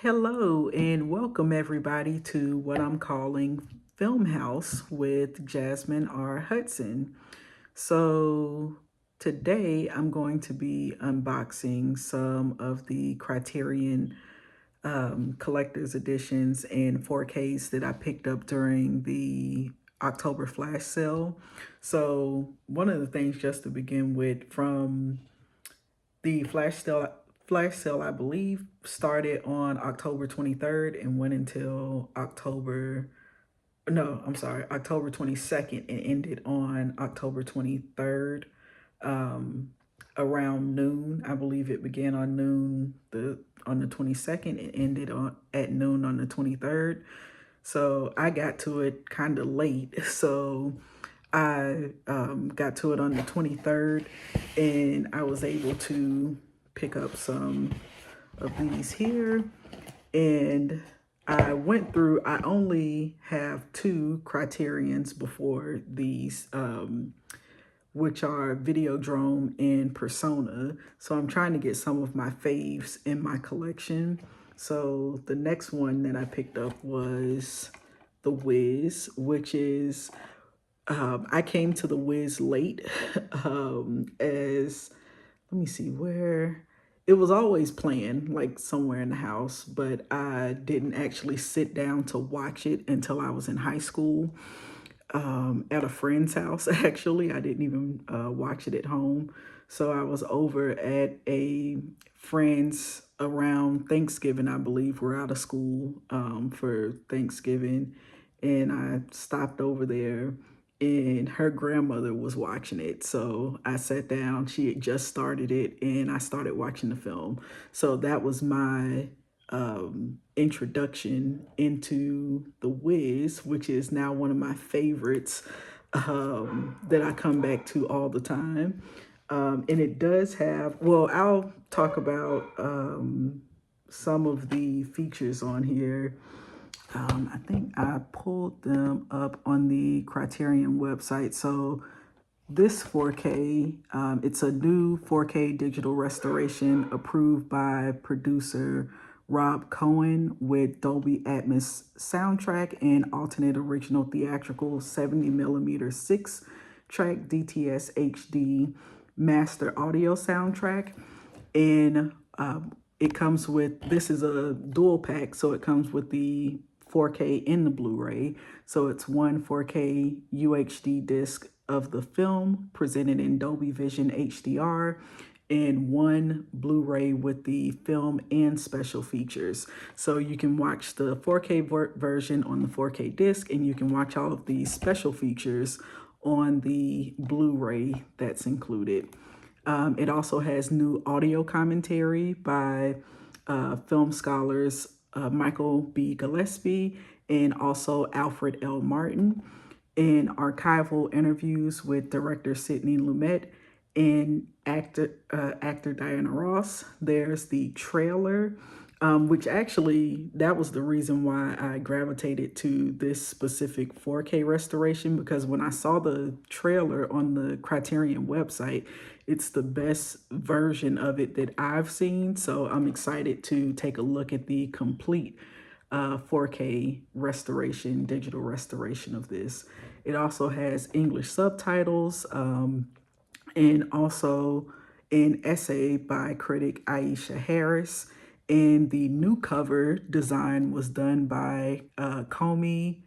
Hello and welcome everybody to what I'm calling FilmHouse with Jazmine R. Hudson. So today I'm going to be unboxing some of the Criterion collector's editions and 4Ks that I picked up during the October flash sale. So one of the things just to begin with from the flash sale, I believe, started on October 23rd and went until October 22nd and ended on October 23rd um, around noon. I believe it began on noon on the 22nd and ended at noon on the 23rd. So I got to it kind of late. So I got to it on the 23rd and I was able to pick up some of these here. And I only have two criterions before these, which are Videodrome and Persona. So I'm trying to get some of my faves in my collection. So the next one that I picked up was The Wiz, which is I came to the Wiz late, as let me see where it was always playing, like somewhere in the house, but I didn't actually sit down to watch it until I was in high school, at a friend's house. Actually, I didn't even watch it at home. So I was over at a friend's around Thanksgiving, I believe. We're out of school for Thanksgiving, and I stopped over there and her grandmother was watching it. So I sat down, she had just started it, and I started watching the film. So that was my introduction into The Wiz, which is now one of my favorites, that I come back to all the time. And it does have, well, I'll talk about some of the features on here. I think I pulled them up on the Criterion website. So this 4K, it's a new 4K digital restoration approved by producer Rob Cohen with Dolby Atmos soundtrack and alternate original theatrical 70 millimeter 6-track DTS HD master audio soundtrack. And it comes with, this is a dual pack, so it comes with the 4K in the Blu-ray. So it's one 4K UHD disc of the film presented in Dolby Vision HDR and one Blu-ray with the film and special features. So you can watch the 4K version on the 4K disc, and you can watch all of the special features on the Blu-ray that's included. It also has new audio commentary by film scholars Michael B. Gillespie and also Alfred L. Martin, and archival interviews with director Sidney Lumet and actor Diana Ross. There's the trailer, which actually, that was the reason why I gravitated to this specific 4K restoration, because when I saw the trailer on the Criterion website, it's the best version of it that I've seen. So I'm excited to take a look at the complete 4K restoration, digital restoration of this. It also has English subtitles, and also an essay by critic Aisha Harris. And the new cover design was done by Komi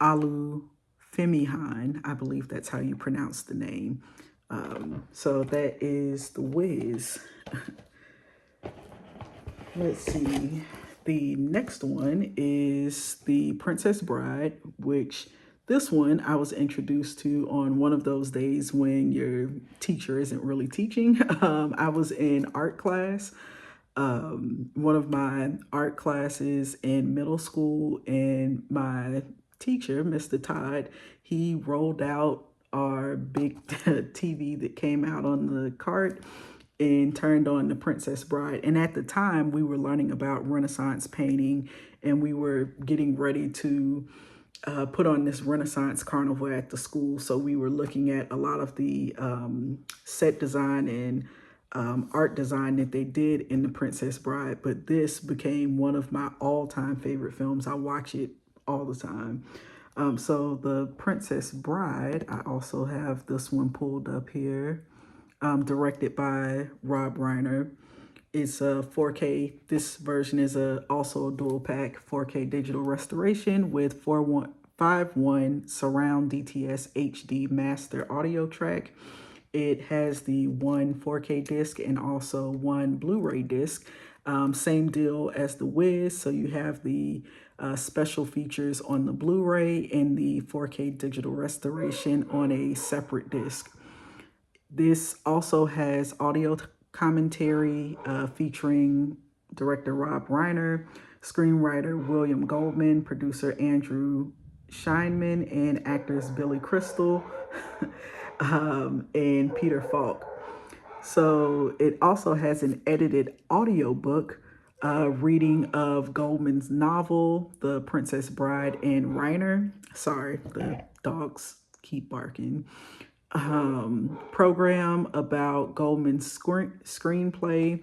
Alu Femihan. I believe that's how you pronounce the name. So that is The Wiz. Let's see. The next one is The Princess Bride, which this one I was introduced to on one of those days when your teacher isn't really teaching. I was in art class, one of my art classes in middle school, and my teacher, Mr. Todd, he rolled out our big TV that came out on the cart and turned on The Princess Bride. And at the time, we were learning about Renaissance painting, and we were getting ready to put on this Renaissance carnival at the school. So we were looking at a lot of the set design and art design that they did in The Princess Bride, but this became one of my all-time favorite films. I watch it all the time. So The Princess Bride, I also have this one pulled up here, directed by Rob Reiner. It's a 4K. This version is also a dual pack 4K digital restoration with 4.51 surround DTS HD master audio track. It has the one 4K disc and also one Blu-ray disc. Same deal as The Wiz. So you have the special features on the Blu-ray and the 4K digital restoration on a separate disc. This also has audio commentary featuring director Rob Reiner, screenwriter William Goldman, producer Andrew Scheinman, and actors Billy Crystal and Peter Falk. So it also has an edited audiobook reading of Goldman's novel, The Princess Bride, and Reiner. Sorry, the dogs keep barking. Program about Goldman's screenplay,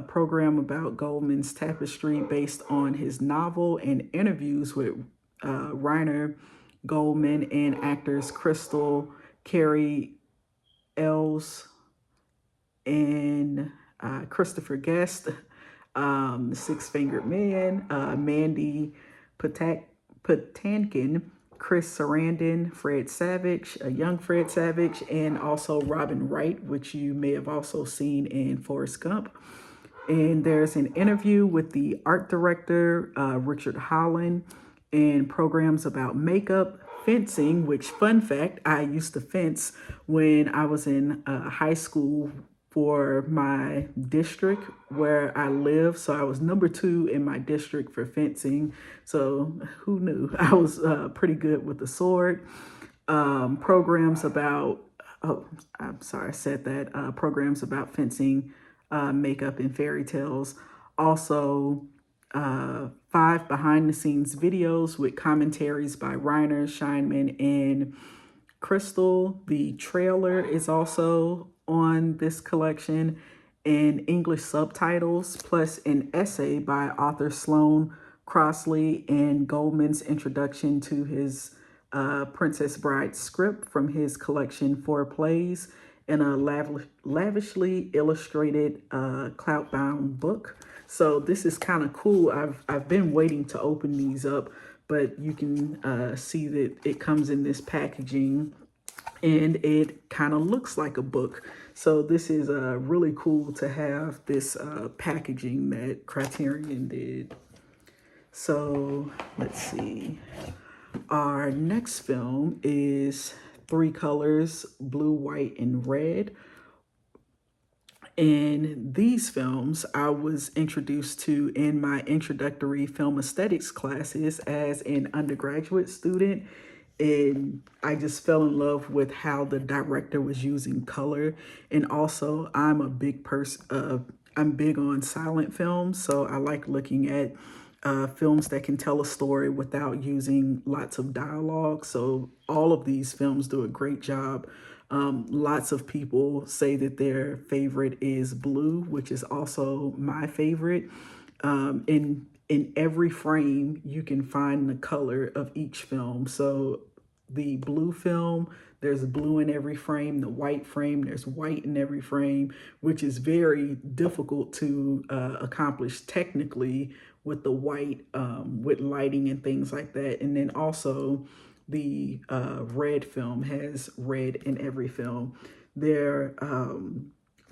program about Goldman's tapestry based on his novel, and interviews with Reiner, Goldman, and actors Crystal, Carrie Ells, and Christopher Guest, Six Fingered Man, Mandy Patinkin, Chris Sarandon, Fred Savage, a young Fred Savage, and also Robin Wright, which you may have also seen in Forrest Gump. And there's an interview with the art director, Richard Holland, and programs about makeup, fencing, which, fun fact, I used to fence when I was in high school for my district where I live. So I was number 2 in my district for fencing. So who knew? I was pretty good with the sword. Programs about, oh, I'm sorry, I said that. Programs about fencing, makeup, and fairy tales. Also, 5 behind the scenes videos with commentaries by Reiner, Scheinman, and Crystal. The trailer is also on this collection in English subtitles, plus an essay by author Sloane Crossley and Goldman's introduction to his Princess Bride script from his collection 4 plays, and a lavishly illustrated cloud-bound book. So this is kind of cool. I've been waiting to open these up, but you can see that it comes in this packaging and it kind of looks like a book. So this is really cool to have this packaging that Criterion did. So let's see. Our next film is 3 colors, blue, white, and red. And these films I was introduced to in my introductory film aesthetics classes as an undergraduate student. And I just fell in love with how the director was using color. And also, I'm a big person, I'm big on silent films. So I like looking at films that can tell a story without using lots of dialogue. So all of these films do a great job. Lots of people say that their favorite is Blue, which is also my favorite. In every frame, you can find the color of each film. So the blue film, there's blue in every frame. The white frame, there's white in every frame, which is very difficult to accomplish technically with the white, with lighting and things like that. And then also the red film has red in every film. They're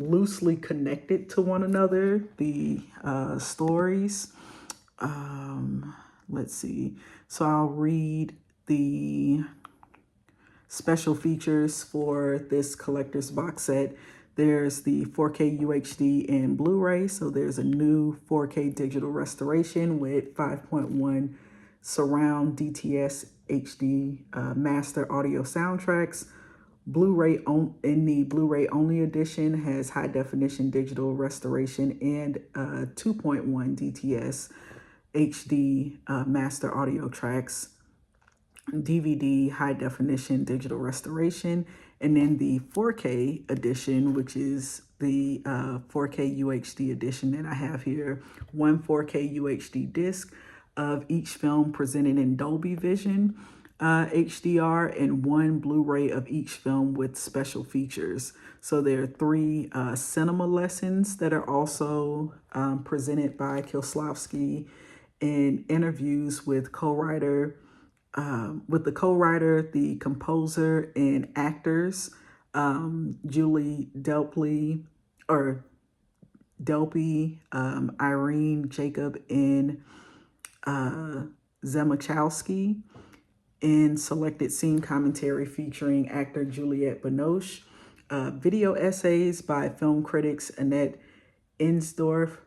loosely connected to one another, the stories. Let's see. So I'll read the special features for this collector's box set. There's the 4K UHD and Blu-ray. So there's a new 4K digital restoration with 5.1 surround DTS HD master audio soundtracks. Blu-ray in the Blu-ray only edition has high definition digital restoration and 2.1 DTS HD master audio tracks. DVD high definition digital restoration, and then the 4K edition, which is the 4K UHD edition that I have here. One 4K UHD disc of each film presented in Dolby Vision HDR, and one Blu-ray of each film with special features. So there are 3 cinema lessons that are also presented by Kieślowski, and interviews with the co-writer, the composer, and actors, Julie Delpy, Irene Jacob, and Zemachowski, and selected scene commentary featuring actor Juliette Binoche, video essays by film critics Annette Insdorf,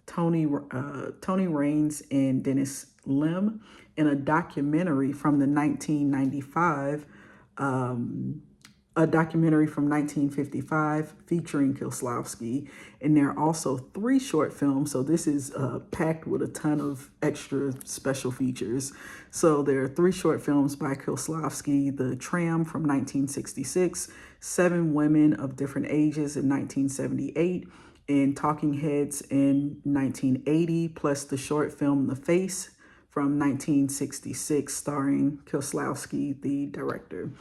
Tony Raines, and Dennis Lim, and a documentary from 1955 featuring Kieślowski. And there are also 3 short films, so this is packed with a ton of extra special features. So there are 3 short films by Kieślowski: The Tram from 1966, 7 Women of Different Ages in 1978, and Talking Heads in 1980, plus the short film The Face from 1966, starring Kieślowski, the director.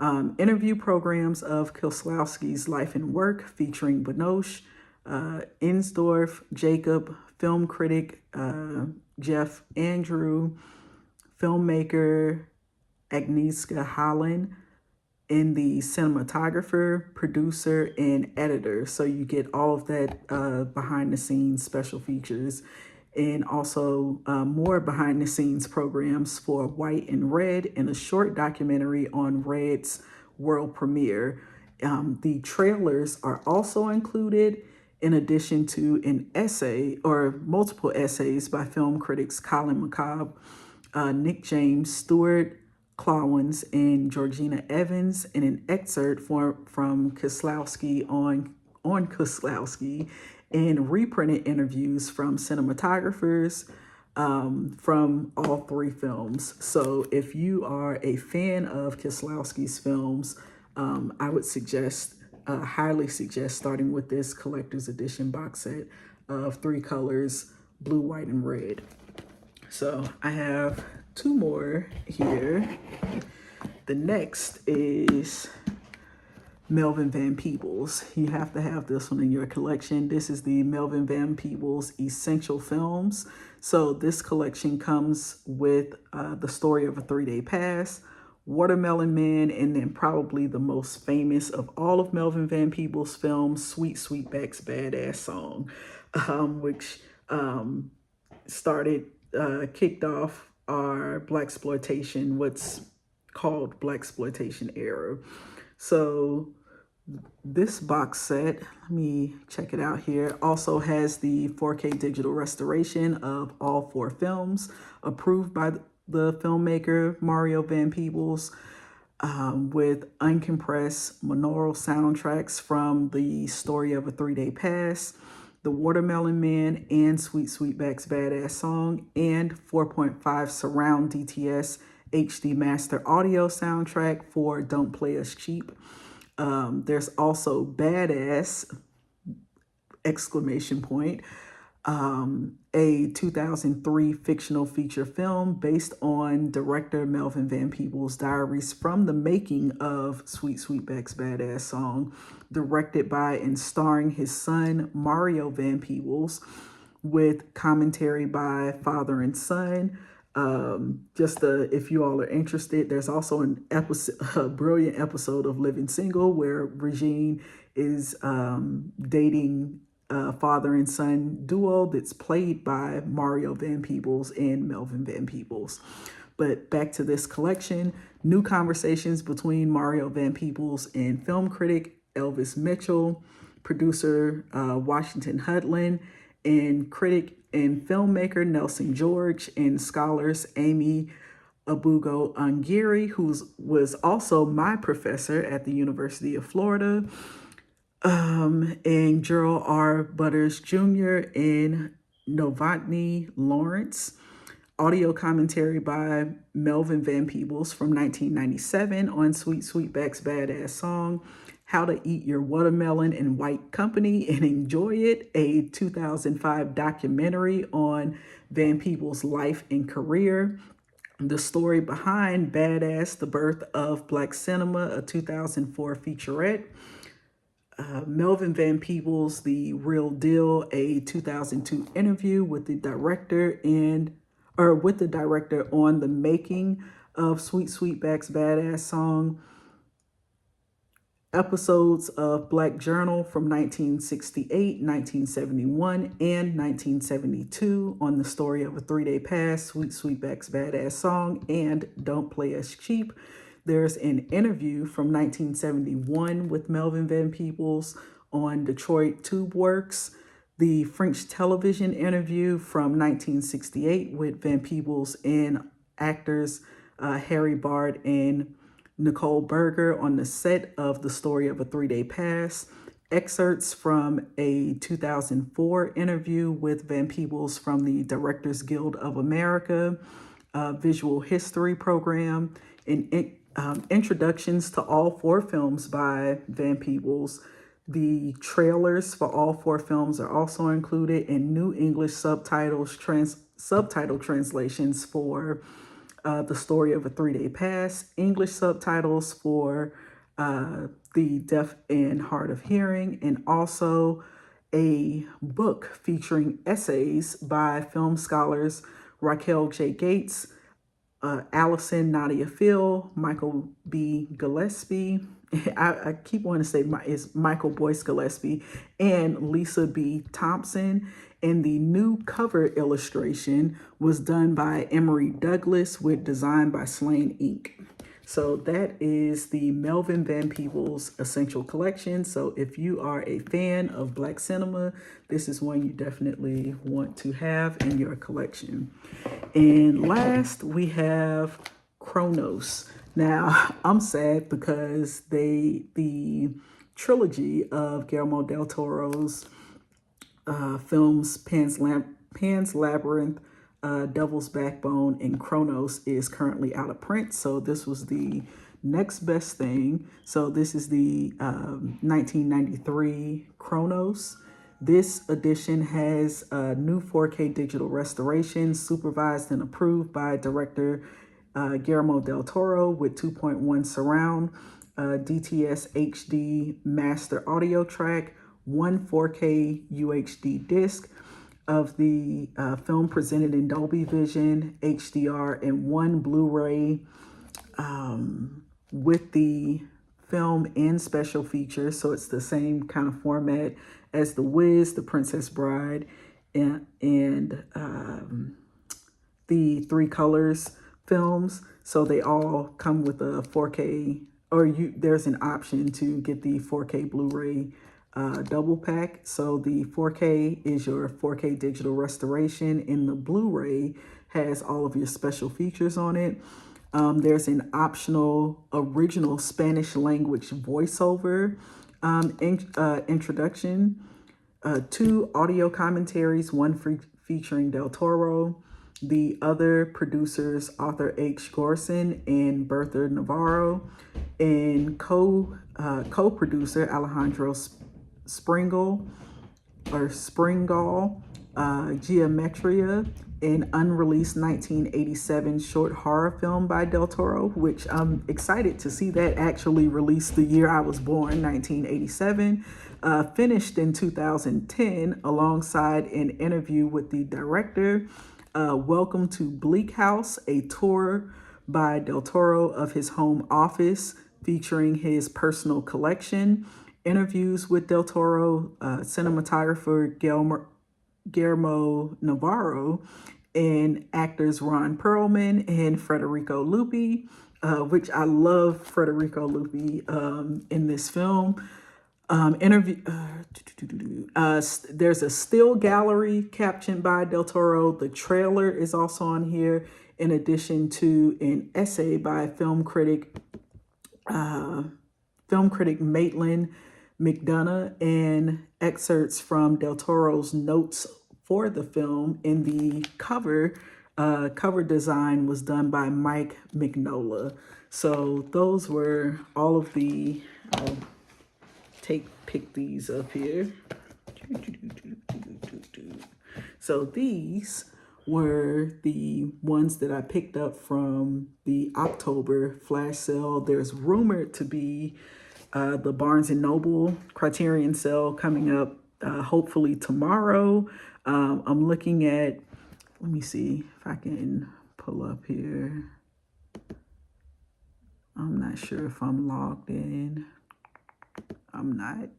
Interview programs of Kieślowski's life and work featuring Binoche, Insdorf, Jacob, film critic Jeff Andrew, filmmaker Agnieszka Holland, and the cinematographer, producer, and editor. So you get all of that behind the scenes special features, and also more behind the scenes programs for White and Red, and a short documentary on Red's world premiere. The trailers are also included, in addition to an essay or multiple essays by film critics Colin McCobb, Nick James, Stuart Klawans, and Georgina Evans, and an excerpt from Kieślowski on Kieślowski, and reprinted interviews from cinematographers from all 3 films. So if you are a fan of Kieślowski's films, I would highly suggest starting with this collector's edition box set of 3 colors, blue, white, and red. So I have 2 more here. The next is Melvin Van Peebles. You have to have this one in your collection. This is the Melvin Van Peebles Essential Films. So this collection comes with The Story of a 3-Day Pass, Watermelon Man, and then probably the most famous of all of Melvin Van Peebles' films, Sweet Sweetback's Badass Song, which kicked off our blaxploitation, what's called blaxploitation era. So this box set, let me check it out here, also has the 4K digital restoration of all 4 films approved by the filmmaker Mario Van Peebles, with uncompressed monaural soundtracks from The Story of a 3-Day Pass, The Watermelon Man, and Sweet Sweetback's Badass Song, and 4.5 surround DTS HD master audio soundtrack for Don't Play Us Cheap. There's also Badass, exclamation point, a 2003 fictional feature film based on director Melvin Van Peebles' diaries from the making of Sweet Sweetback's Badass Song, directed by and starring his son Mario Van Peebles, with commentary by father and son. If you all are interested, there's also a brilliant episode of Living Single where Regine is dating father and son duo that's played by Mario Van Peebles and Melvin Van Peebles. But back to this collection, new conversations between Mario Van Peebles and film critic Elvis Mitchell, producer Washington Hudlin, and critic and filmmaker Nelson George, and scholars Amy Abugo Angiri, who was also my professor at the University of Florida, and Gerald R. Butters Jr. and Novotny Lawrence. Audio commentary by Melvin Van Peebles from 1997 on Sweet Sweetback's Badass Song. How to Eat Your Watermelon in White Company and Enjoy It, a 2005 documentary on Van Peebles' life and career. The Story Behind Badass, The Birth of Black Cinema, a 2004 featurette. Melvin Van Peebles, The Real Deal, a 2002 interview with the director on the making of Sweet Sweetback's Badass song. Episodes of Black Journal from 1968, 1971, and 1972 on the story of a 3-day pass, Sweet Sweetback's Badass song, and Don't Play Us Cheap. There's an interview from 1971 with Melvin Van Peebles on Detroit Tube Works. The French television interview from 1968 with Van Peebles and actors Harry Bard and Nicole Berger on the set of The Story of a 3-Day Pass. Excerpts from a 2004 interview with Van Peebles from the Directors Guild of America, visual history program, and introductions to all 4 films by Van Peebles. The trailers for all 4 films are also included, and new English subtitle translations for The Story of a 3-Day Pass, English subtitles for The Deaf and Hard of Hearing, and also a book featuring essays by film scholars Raquel J. Gates, Allison Nadia Phil, Michael B. Gillespie, I keep wanting to say it's Michael Boyce Gillespie, and Lisa B. Thompson. And the new cover illustration was done by Emery Douglas with design by Slain Inc. So that is the Melvin Van Peebles Essential Collection. So if you are a fan of Black cinema, this is one you definitely want to have in your collection. And last, we have Cronos. Now, I'm sad because the trilogy of Guillermo del Toro's films, Pan's Labyrinth, Devil's Backbone, and Cronos is currently out of print. So this was the next best thing. So this is the 1993 Cronos. This edition has a new 4K digital restoration supervised and approved by director Guillermo del Toro with 2.1 surround, DTS HD master audio track, 1 4K UHD disc of the film presented in Dolby Vision, HDR, and 1 Blu-ray with the film and special features. So it's the same kind of format as The Wiz, The Princess Bride, and the Three Colors films. So they all come with a 4K, or there's an option to get the 4K Blu-ray double pack. So the 4K is your 4K digital restoration, and the Blu-ray has all of your special features on it. There's an optional original Spanish language voiceover introduction, 2 audio commentaries, 1 featuring Del Toro, the other producers Arthur H. Gorson and Bertha Navarro, and co-producer Alejandro Springal, Geometria, an unreleased 1987 short horror film by Del Toro, which I'm excited to see that actually released the year I was born, 1987, finished in 2010 alongside an interview with the director. Welcome to Bleak House, a tour by Del Toro of his home office featuring his personal collection. Interviews with Del Toro, cinematographer Guillermo Navarro, and actors Ron Perlman and Federico Lupi, which I love Federico Lupi in this film. There's a still gallery captioned by Del Toro. The trailer is also on here, in addition to an essay by film critic Maitland McDonough, and excerpts from Del Toro's notes for the film. And the cover design was done by Mike Mignola. So those were all of the pick these up here. So these were the ones that I picked up from the October flash sale. There's rumored to be the Barnes & Noble Criterion sale coming up hopefully tomorrow. I'm looking at, let me see if I can pull up here. I'm not sure if I'm logged in. I'm not.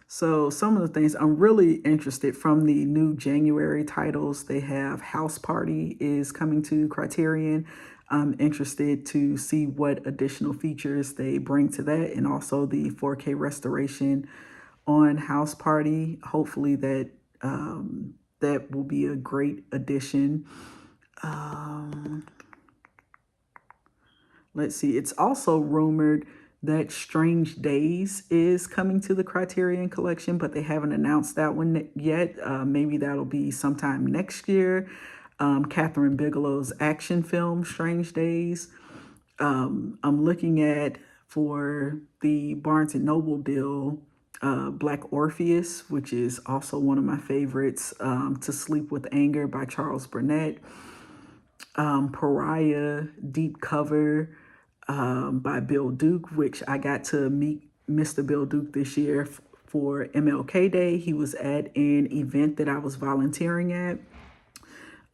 So some of the things I'm really interested from the new January titles, they have House Party is coming to Criterion. I'm interested to see what additional features they bring to that, and also the 4K restoration on House Party. Hopefully that that will be a great addition. Let's see. It's also rumored that Strange Days is coming to the Criterion Collection, but they haven't announced that one yet. Maybe that'll be sometime next year. Catherine Bigelow's action film, Strange Days. I'm looking at, for the Barnes & Noble deal, Black Orpheus, which is also one of my favorites, To Sleep with Anger by Charles Burnett. Pariah, Deep Cover by Bill Duke, which I got to meet Mr. Bill Duke this year for MLK Day. He was at an event that I was volunteering at.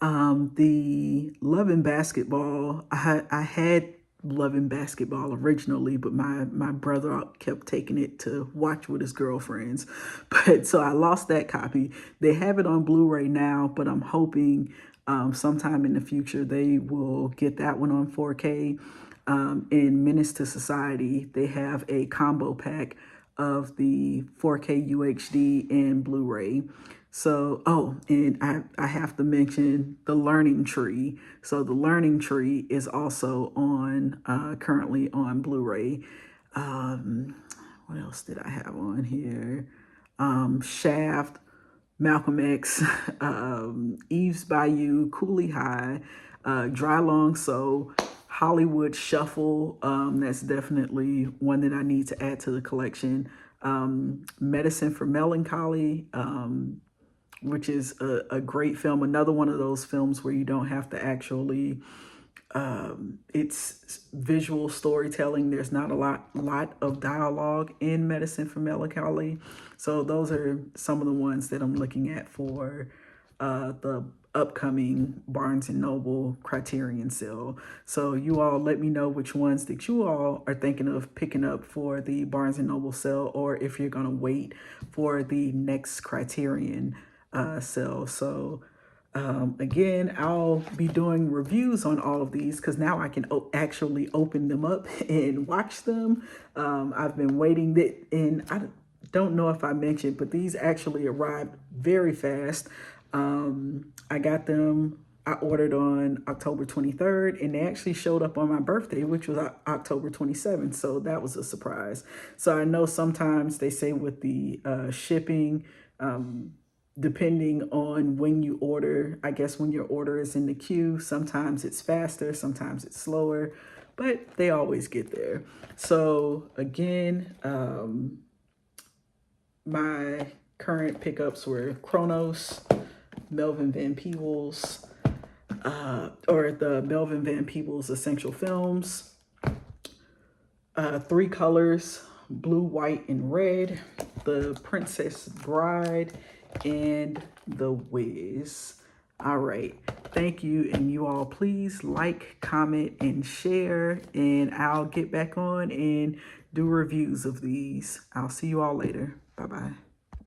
The Love and Basketball, I had Love and Basketball originally, but my brother kept taking it to watch with his girlfriends. But so I lost that copy. They have it on Blu-ray now, but I'm hoping sometime in the future they will get that one on 4K. In Menace to Society, they have a combo pack of the 4K UHD and Blu-ray. So, oh, and I have to mention The Learning Tree. So The Learning Tree is also on, currently on Blu-ray. What else did I have on here? Shaft, Malcolm X, Eve's Bayou, Cooley High, Dry Long So, Hollywood Shuffle. That's definitely one that I need to add to the collection. Medicine for Melancholy, which is a great film. Another one of those films where you don't have to actually, it's visual storytelling. There's not a lot of dialogue in Medicine for Melancholy. So those are some of the ones that I'm looking at for the upcoming Barnes & Noble Criterion sale. So you all let me know which ones that you all are thinking of picking up for the Barnes & Noble sale, or if you're going to wait for the next Criterion sale. So again, I'll be doing reviews on all of these because now I can actually open them up and watch them. I've been waiting and I don't know if I mentioned, but these actually arrived very fast. I got them, I ordered on October 23rd, and they actually showed up on my birthday, which was October 27th. So that was a surprise. So I know sometimes they say with the shipping, depending on when you order, I guess when your order is in the queue, sometimes it's faster, sometimes it's slower, but they always get there. So again, my current pickups were Cronos, Melvin Van Peebles, or the Melvin Van Peebles Essential Films, 3 colors, blue, white, and red, The Princess Bride, and The Wiz. All right. Thank you. And you all please like, comment, and share. And I'll get back on and do reviews of these. I'll see you all later. Bye-bye.